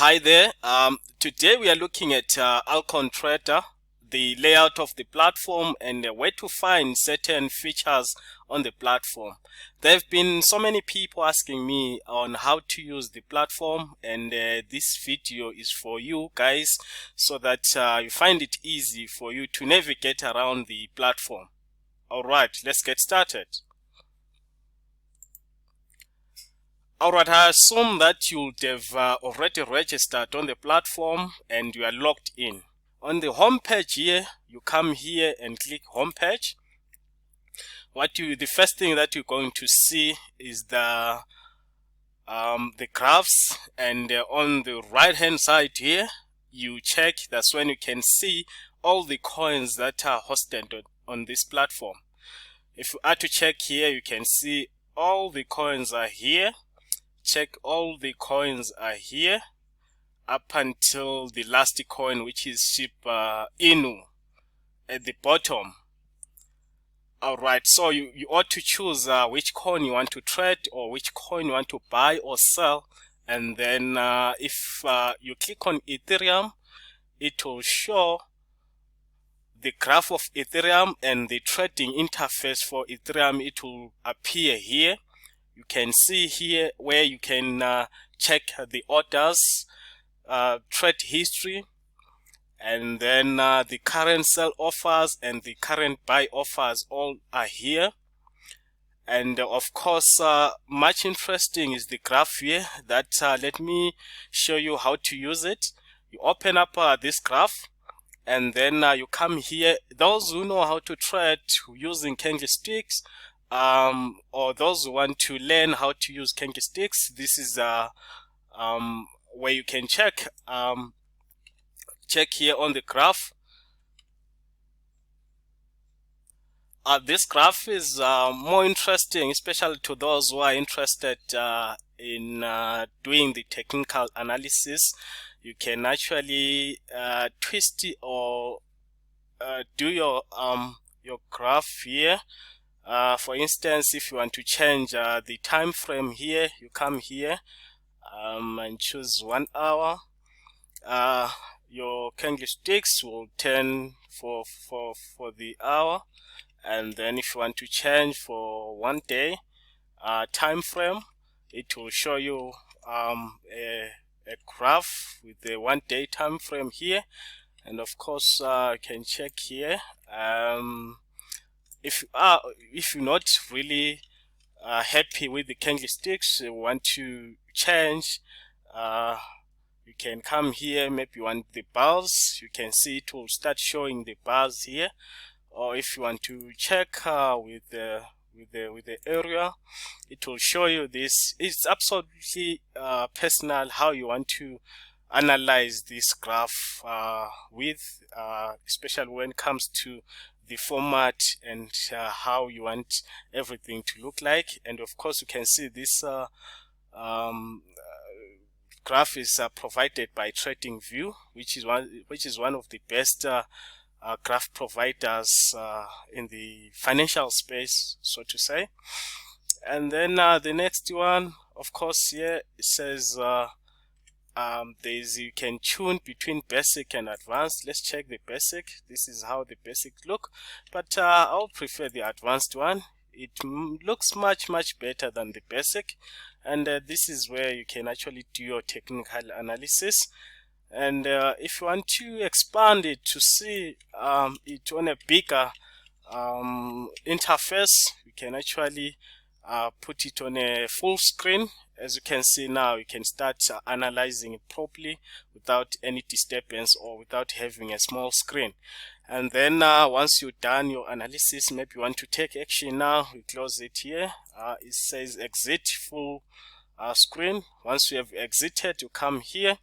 Hi there. Today we are looking at AltcoinTrader, the layout of the platform, and where to find certain features on the platform. There have been so many people asking me on how to use the platform, and this video is for you guys so that you find it easy for you to navigate around the platform. Alright, let's get started. Alright, I assume that you would have already registered on the platform and you are logged in. On the home page here, you come here and click home page. The first thing that you're going to see is the graphs, and on the right hand side here, you check. That's when you can see all the coins that are hosted on this platform. If you are to check here, you can see all the coins are here. Check all the coins are here up until the last coin, which is SHIB INU at the bottom. Alright, so you ought to choose which coin you want to trade or which coin you want to buy or sell, and then if you click on Ethereum, it will show the graph of Ethereum and the trading interface for Ethereum. It will appear here. You can see here where you can check the orders, trade history, and then the current sell offers and the current buy offers all are here. And of course, much interesting is the graph here. That let me show you how to use it. You open up this graph, and then you come here. Those who know how to trade using candlesticks, or those who want to learn how to use candlesticks, this is where you can check here on the graph. This graph is more interesting, especially to those who are interested in doing the technical analysis. You can actually twist or do your graph here. For instance, if you want to change the time frame here, you come here and choose 1 hour. Your candlesticks will turn for the hour, and then if you want to change for 1 day time frame, it will show you a graph with the 1 day time frame here. And of course, you can check here. If you're not really happy with the candlesticks, you want to change, you can come here. Maybe you want the bars. You can see it will start showing the bars here. Or if you want to check with the area, it will show you this. It's absolutely personal how you want to analyze this graph especially when it comes to the format and how you want everything to look like. And of course, you can see this graph is provided by TradingView, which is one of the best graph providers in the financial space, so to say. And then the next one, of course, here it says you can tune between basic and advanced. Let's check the basic. This is how the basic look, but I'll prefer the advanced one. It looks much better than the basic, and this is where you can actually do your technical analysis. And if you want to expand it to see it on a bigger interface, you can actually put it on a full screen. As you can see now, you can start analyzing it properly without any disturbance or without having a small screen. And then once you're done your analysis, maybe you want to take action now, we close it here. It says exit full screen. Once you have exited, you come here.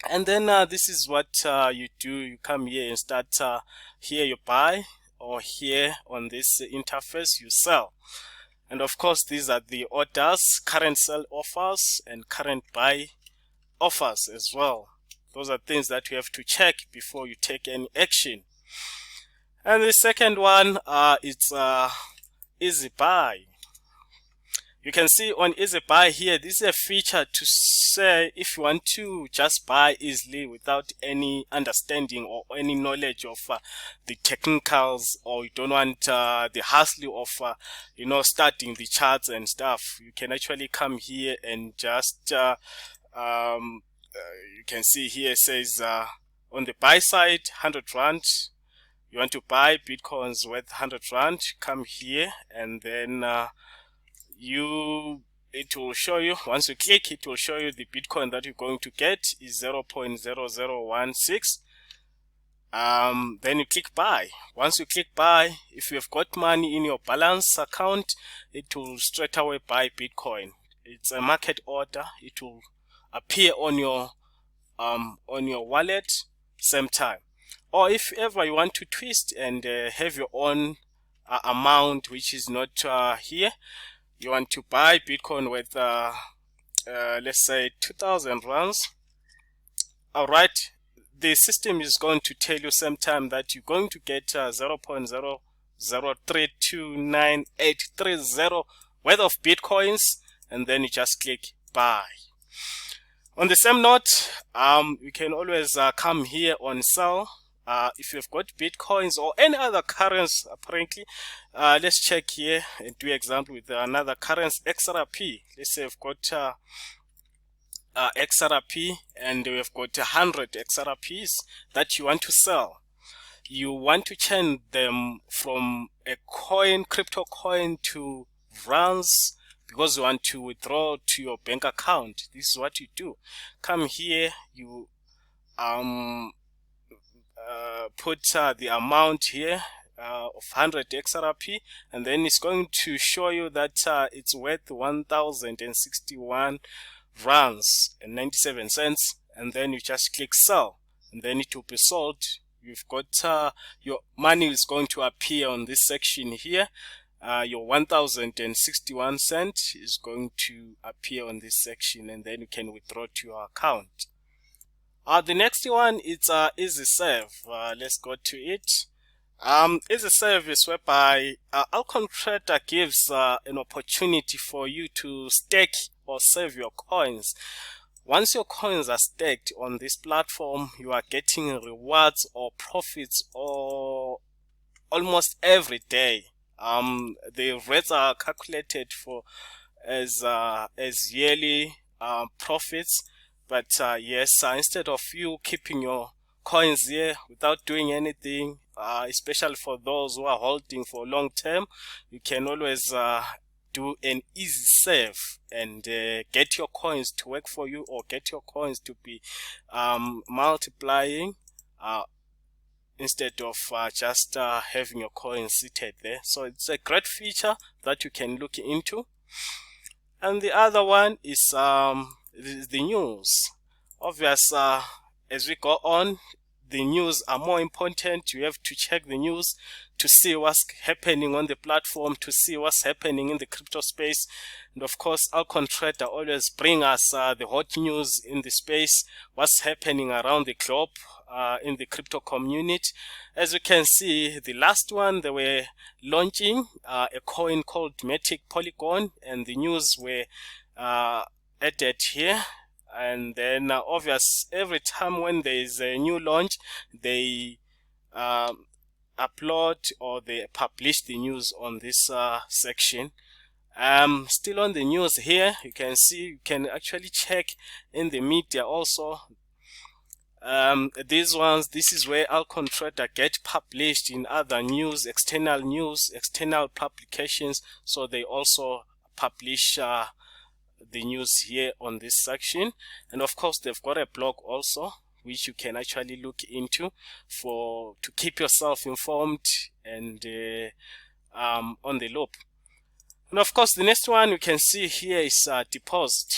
And then this is what you do. You come here and start here you buy, or here on this interface you sell. And of course, these are the orders, current sell offers and current buy offers as well. Those are things that you have to check before you take any action. And the second one, it's easy buy. You can see on Easy Buy here, this is a feature to say if you want to just buy easily without any understanding or any knowledge of the technicals, or you don't want the hassle of you know, studying the charts and stuff. You can actually come here and just you can see here it says on the buy side 100 rand. You want to buy bitcoins worth 100 rand, come here and then it will show you, once you click, it will show you the Bitcoin that you're going to get is 0.0016. Then you click buy. Once you click buy, if you have got money in your balance account, it will straight away buy Bitcoin. It's a market order. It will appear on your wallet same time. Or if ever you want to twist and have your own amount which is not here, you want to buy Bitcoin with let's say 2,000 rands. Alright, the system is going to tell you sometime that you're going to get 0.0032980 worth of Bitcoins, and then you just click buy. On the same note, you can always come here on sell. If you've got Bitcoins or any other currency, apparently, let's check here and do example with another currency, XRP. Let's say we've got XRP and we've got 100 XRPs that you want to sell. You want to change them from a coin, crypto coin, to rands because you want to withdraw to your bank account. This is what you do. Come here, you put the amount here of 100 XRP, and then it's going to show you that it's worth 1,061 rands and 97 cents, and then you just click sell, and then it will be sold. You've got your money is going to appear on this section here. Your 1,061 cents is going to appear on this section, and then you can withdraw to your account. The next one is Easy Save. Let's go to it. Easy Save is whereby AltcoinTrader gives an opportunity for you to stake or save your coins. Once your coins are staked on this platform, you are getting rewards or profits or almost every day. The rates are calculated for as yearly profits. But yes, instead of you keeping your coins here without doing anything, especially for those who are holding for long term, you can always do an easy save and get your coins to work for you, or get your coins to be multiplying instead of just having your coins seated there. So it's a great feature that you can look into. And the other one is the news. Obviously, as we go on, the news are more important. You have to check the news to see what's happening on the platform, to see what's happening in the crypto space. And of course, AltcoinTrader always bring us the hot news in the space, what's happening around the globe in the crypto community. As you can see, the last one, they were launching a coin called Matic Polygon, and the news were added here. And then obvious, every time when there is a new launch, they upload or they publish the news on this section. Still on the news here, you can see, you can actually check in the media also. These ones, this is where AltcoinTrader get published in other news, external publications. So they also publish the news here on this section. And of course, they've got a blog also, which you can actually look into to keep yourself informed and on the loop. And of course, the next one you can see here is deposit.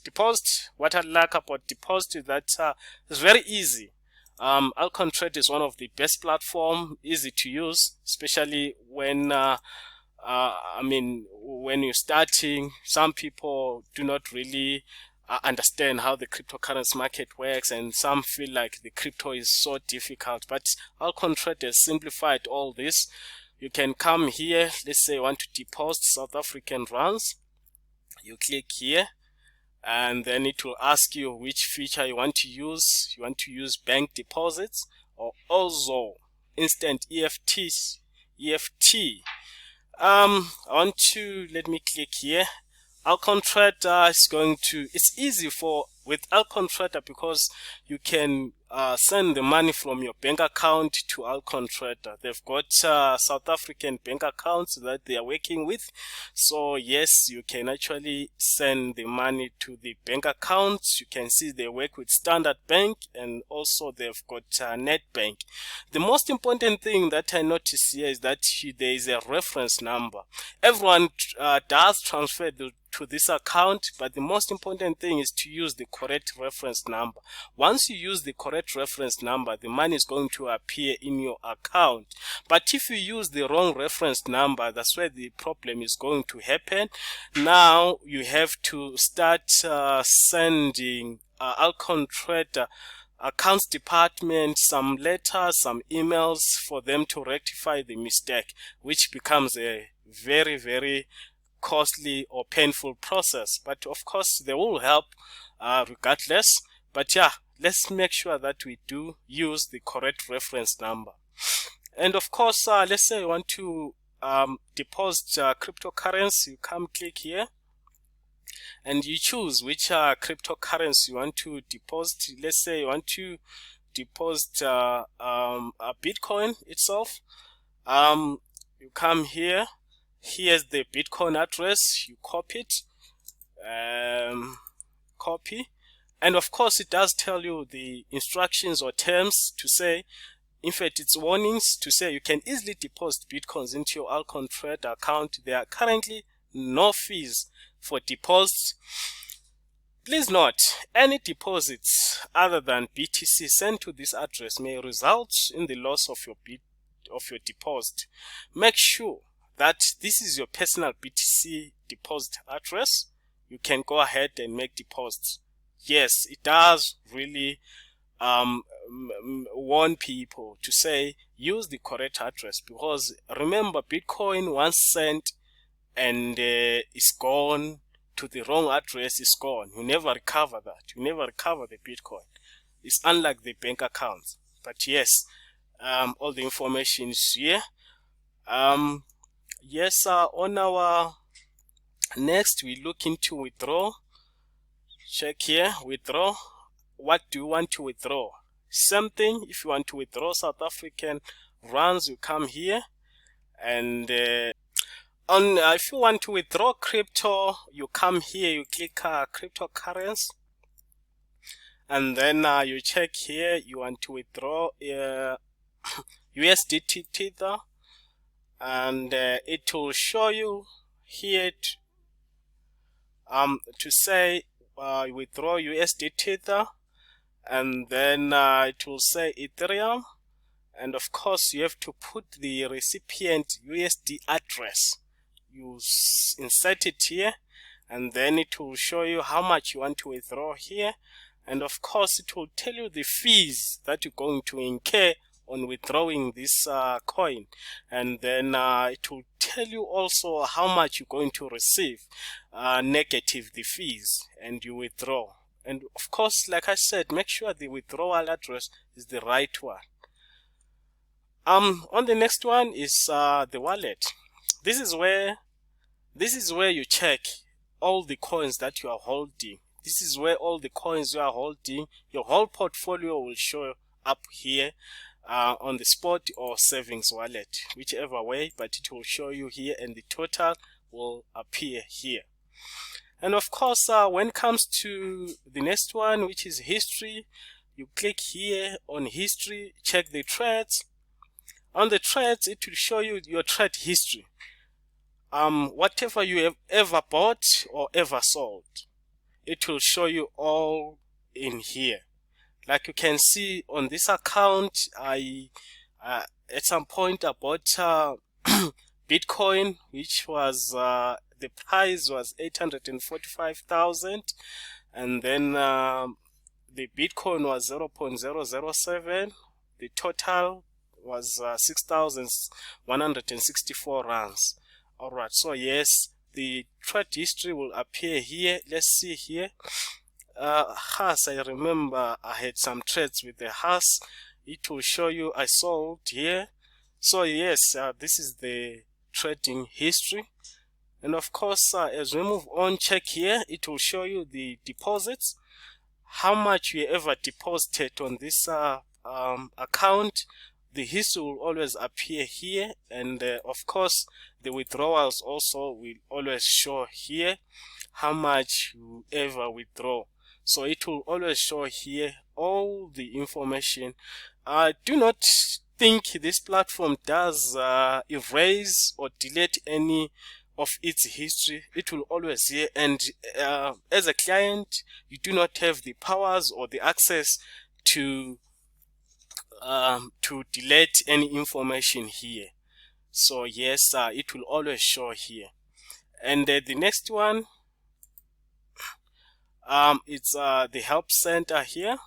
Deposit, what I like about deposit is that it's very easy. AltcoinTrader is one of the best platform, easy to use, especially when when you're starting. Some people do not really understand how the cryptocurrency market works, and some feel like the crypto is so difficult, but AltcoinTrader has simplified all this. You can come here, let's say you want to deposit South African rands. You click here, and then it will ask you which feature you want to use. You want to use bank deposits or also instant EFT. Let me click here. AltcoinTrader is going to, it's easy with AltcoinTrader because you can send the money from your bank account to AltcoinTrader. They've got South African bank accounts that they are working with. So yes, you can actually send the money to the bank accounts. You can see they work with Standard Bank, and also they've got NetBank. The most important thing that I notice here is that there is a reference number. Everyone does transfer to this account, but the most important thing is to use the correct reference number. Once you use the correct reference number, the money is going to appear in your account. But if you use the wrong reference number, that's where the problem is going to happen. Now you have to start sending AltcoinTrader accounts department some letters, some emails for them to rectify the mistake, which becomes a very, very costly or painful process. But of course they will help regardless. But yeah, let's make sure that we do use the correct reference number. And of course, let's say you want to deposit cryptocurrency. You come click here and you choose which cryptocurrency you want to deposit. Let's say you want to deposit a Bitcoin itself. You come here. Here's the Bitcoin address. You copy it. Copy. And of course, it does tell you the instructions or terms to say, in fact, it's warnings to say you can easily deposit Bitcoins into your AltcoinTrader account. There are currently no fees for deposits. Please note, any deposits other than BTC sent to this address may result in the loss of your deposit. Make sure that this is your personal BTC deposit address. You can go ahead and make deposits. Yes, it does really warn people to say use the correct address, because remember, Bitcoin once sent and is gone to the wrong address, is gone. You never recover that. You never recover the Bitcoin. It's unlike the bank accounts. But yes, all the information is here. Yes, on our next we look into withdraw. Check here, withdraw. What do you want to withdraw? Same thing. If you want to withdraw South African rands, you come here, and if you want to withdraw crypto, you come here, you click cryptocurrency, and then you check here. You want to withdraw USDT Tether, and it will show you here to say withdraw USD Tether, and then it will say Ethereum, and of course you have to put the recipient USD address. You insert it here, and then it will show you how much you want to withdraw here, and of course it will tell you the fees that you're going to incur on withdrawing this coin, and then it will tell you also how much you're going to receive negative the fees, and you withdraw. And of course, like I said, make sure the withdrawal address is the right one. On the next one is the wallet. This is where you check all the coins that you are holding. This is where all the coins you are holding, your whole portfolio will show up here on the spot or savings wallet, whichever way, but it will show you here, and the total will appear here. And of course, when it comes to the next one, which is history, you click here on history, check the trades. On the trades, it will show you your trade history. Whatever you have ever bought or ever sold, it will show you all in here. Like you can see on this account, I at some point I bought Bitcoin, which was the price was 845,000, and then the Bitcoin was 0.007. The total was 6,164 rands. Alright, so yes, the trade history will appear here. Let's see here. Haas, I remember I had some trades with the Haas. It will show you I sold here. So yes, this is the trading history. And of course, as we move on, check here, it will show you the deposits, how much you ever deposited on this account. The history will always appear here, and of course the withdrawals also will always show here, how much you ever withdraw. So it will always show here all the information. Do not think this platform does erase or delete any of its history. It will always here, and as a client you do not have the powers or the access to delete any information here. So yes, it will always show here. And the next one, it's the help center here.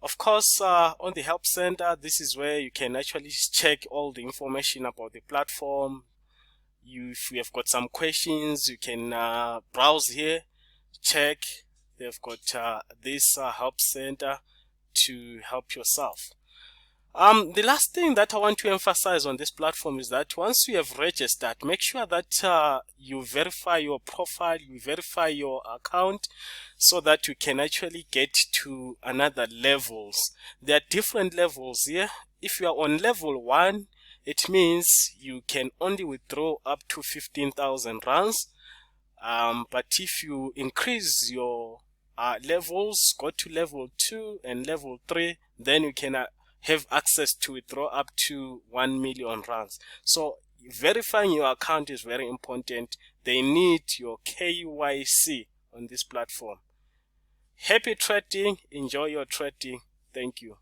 Of course, on the help center, this is where you can actually check all the information about the platform. If you have got some questions, you can browse here, check. They've got this help center to help yourself. The last thing that I want to emphasize on this platform is that once you have registered, make sure that you verify your profile, you verify your account, so that you can actually get to another levels. There are different levels here. If you are on level 1, it means you can only withdraw up to 15,000 rands. But if you increase your levels, go to level 2 and level 3, then you can have access to withdraw up to 1 million rands. So verifying your account is very important. They need your KYC on this platform. Happy trading. Enjoy your trading. Thank you.